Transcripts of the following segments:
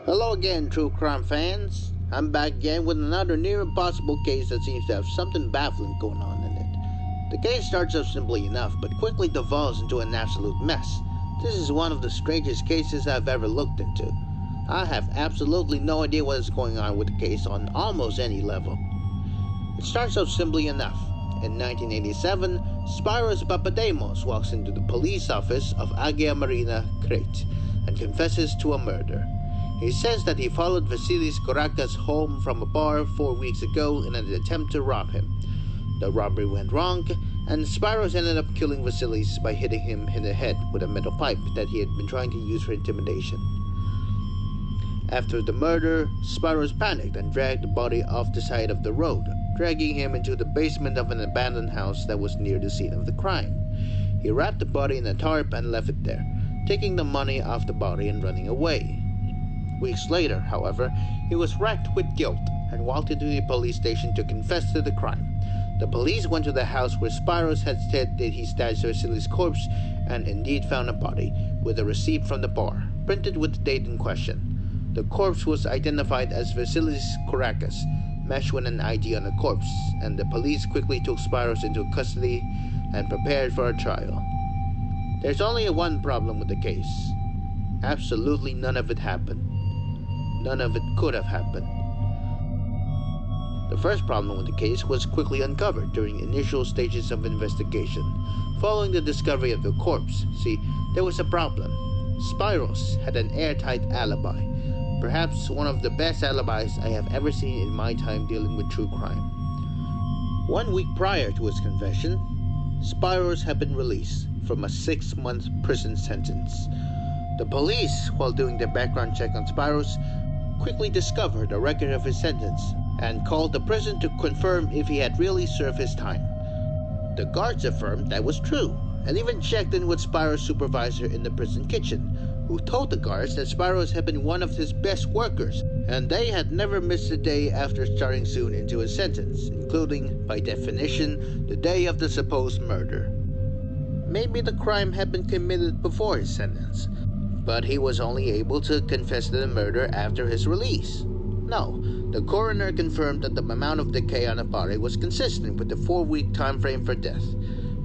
Hello again, true crime fans. I'm back again with another near impossible case that seems to have something baffling going on in it. The case starts off simply enough, but quickly devolves into an absolute mess. This is one of the strangest cases I've ever looked into. I have absolutely no idea what is going on with the case on almost any level. It starts off simply enough. In 1987, Spiros Papademos walks into the police office of Agia Marina, Crete, and confesses to a murder. He says that he followed Vasilis Korakas home from a bar 4 weeks ago in an attempt to rob him. The robbery went wrong, and Spiros ended up killing Vasilis by hitting him in the head with a metal pipe that he had been trying to use for intimidation. After the murder, Spiros panicked and dragged the body off the side of the road, dragging him into the basement of an abandoned house that was near the scene of the crime. He wrapped the body in a tarp and left it there, taking the money off the body and running away. Weeks later, however, he was racked with guilt and walked into the police station to confess to the crime. The police went to the house where Spiros had said that he stashed Vasilis' corpse and indeed found a body, with a receipt from the bar, printed with the date in question. The corpse was identified as Vasilis Korakas, matched with an ID on the corpse, and the police quickly took Spiros into custody and prepared for a trial. There's only one problem with the case. Absolutely none of it happened. None of it could have happened. The first problem with the case was quickly uncovered during initial stages of investigation. Following the discovery of the corpse, there was a problem. Spiros had an airtight alibi. Perhaps one of the best alibis I have ever seen in my time dealing with true crime. 1 week prior to his confession, Spiros had been released from a 6-month prison sentence. The police, while doing their background check on Spiros, quickly discovered a record of his sentence and called the prison to confirm if he had really served his time. The guards affirmed that was true, and even checked in with Spiros' supervisor in the prison kitchen, who told the guards that Spiros had been one of his best workers, and they had never missed a day after starting soon into his sentence, including, by definition, the day of the supposed murder. Maybe the crime had been committed before his sentence, but he was only able to confess to the murder after his release. No, the coroner confirmed that the amount of decay on the body was consistent with the 4-week time frame for death.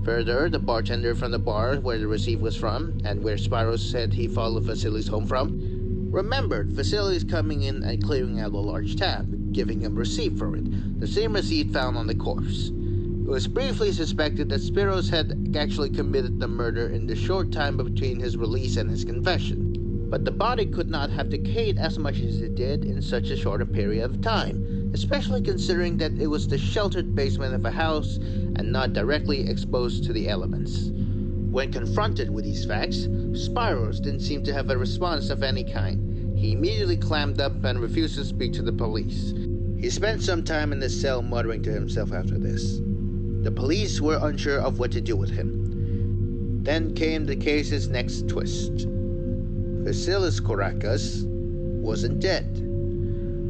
Further, the bartender from the bar where the receipt was from, and where Spiros said he followed Vasilis home from, remembered Vasilis coming in and clearing out a large tab, giving him receipt for it, the same receipt found on the corpse. It was briefly suspected that Spiros had actually committed the murder in the short time between his release and his confession. But the body could not have decayed as much as it did in such a short period of time, especially considering that it was the sheltered basement of a house and not directly exposed to the elements. When confronted with these facts, Spiros didn't seem to have a response of any kind. He immediately clammed up and refused to speak to the police. He spent some time in his cell muttering to himself after this. The police were unsure of what to do with him. Then came the case's next twist. Vasilis Korakas wasn't dead.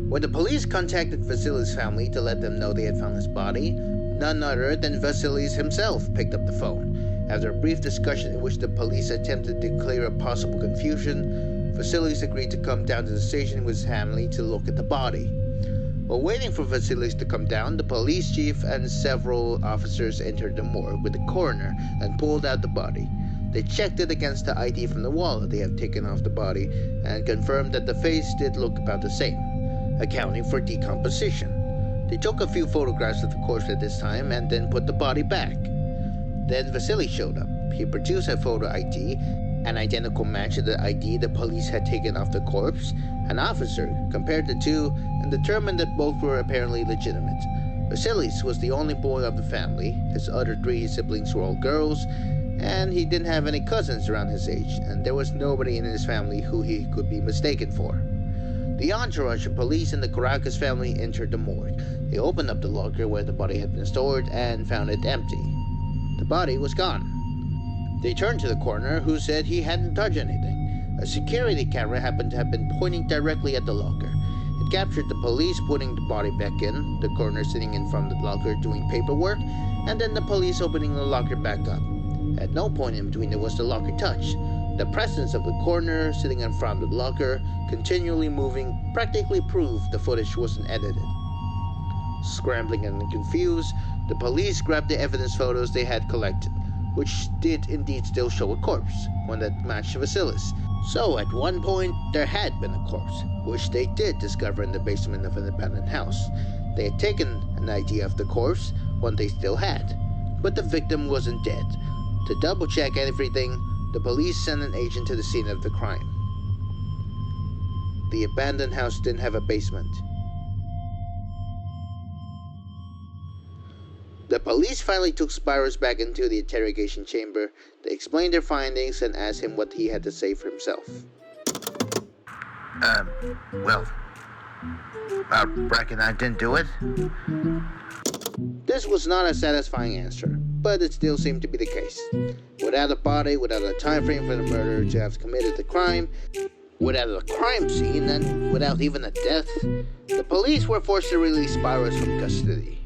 When the police contacted Vasilis' family to let them know they had found his body, none other than Vasilis himself picked up the phone. After a brief discussion in which the police attempted to clear up possible confusion, Vasilis agreed to come down to the station with his family to look at the body. While waiting for Vasilis to come down, the police chief and several officers entered the morgue with the coroner and pulled out the body. They checked it against the ID from the wall that they had taken off the body and confirmed that the face did look about the same, accounting for decomposition. They took a few photographs of the corpse at this time and then put the body back. Then Vasilis showed up. He produced a photo ID, an identical match to the ID the police had taken off the corpse. An officer compared the two and determined that both were apparently legitimate. Vasilis was the only boy of the family. His other 3 siblings were all girls, and he didn't have any cousins around his age, and there was nobody in his family who he could be mistaken for. The entourage of police and the Korakas family entered the morgue. They opened up the locker where the body had been stored and found it empty. The body was gone. They turned to the coroner, who said he hadn't touched anything. A security camera happened to have been pointing directly at the locker. It captured the police putting the body back in, the coroner sitting in front of the locker doing paperwork, and then the police opening the locker back up. At no point in between was the locker touched. The presence of the coroner sitting in front of the locker, continually moving, practically proved the footage wasn't edited. Scrambling and confused, the police grabbed the evidence photos they had collected, which did indeed still show a corpse, one that matched Vasilis. So at one point, there had been a corpse, which they did discover in the basement of an abandoned house. They had taken an idea of the corpse, one they still had, but the victim wasn't dead. To double check everything, the police sent an agent to the scene of the crime. The abandoned house didn't have a basement. The police finally took Spyros back into the interrogation chamber. They explained their findings and asked him what he had to say for himself. Well, I reckon I didn't do it. This was not a satisfying answer, but it still seemed to be the case. Without a body, without a time frame for the murderer to have committed the crime, without a crime scene, and without even a death, the police were forced to release Spyros from custody.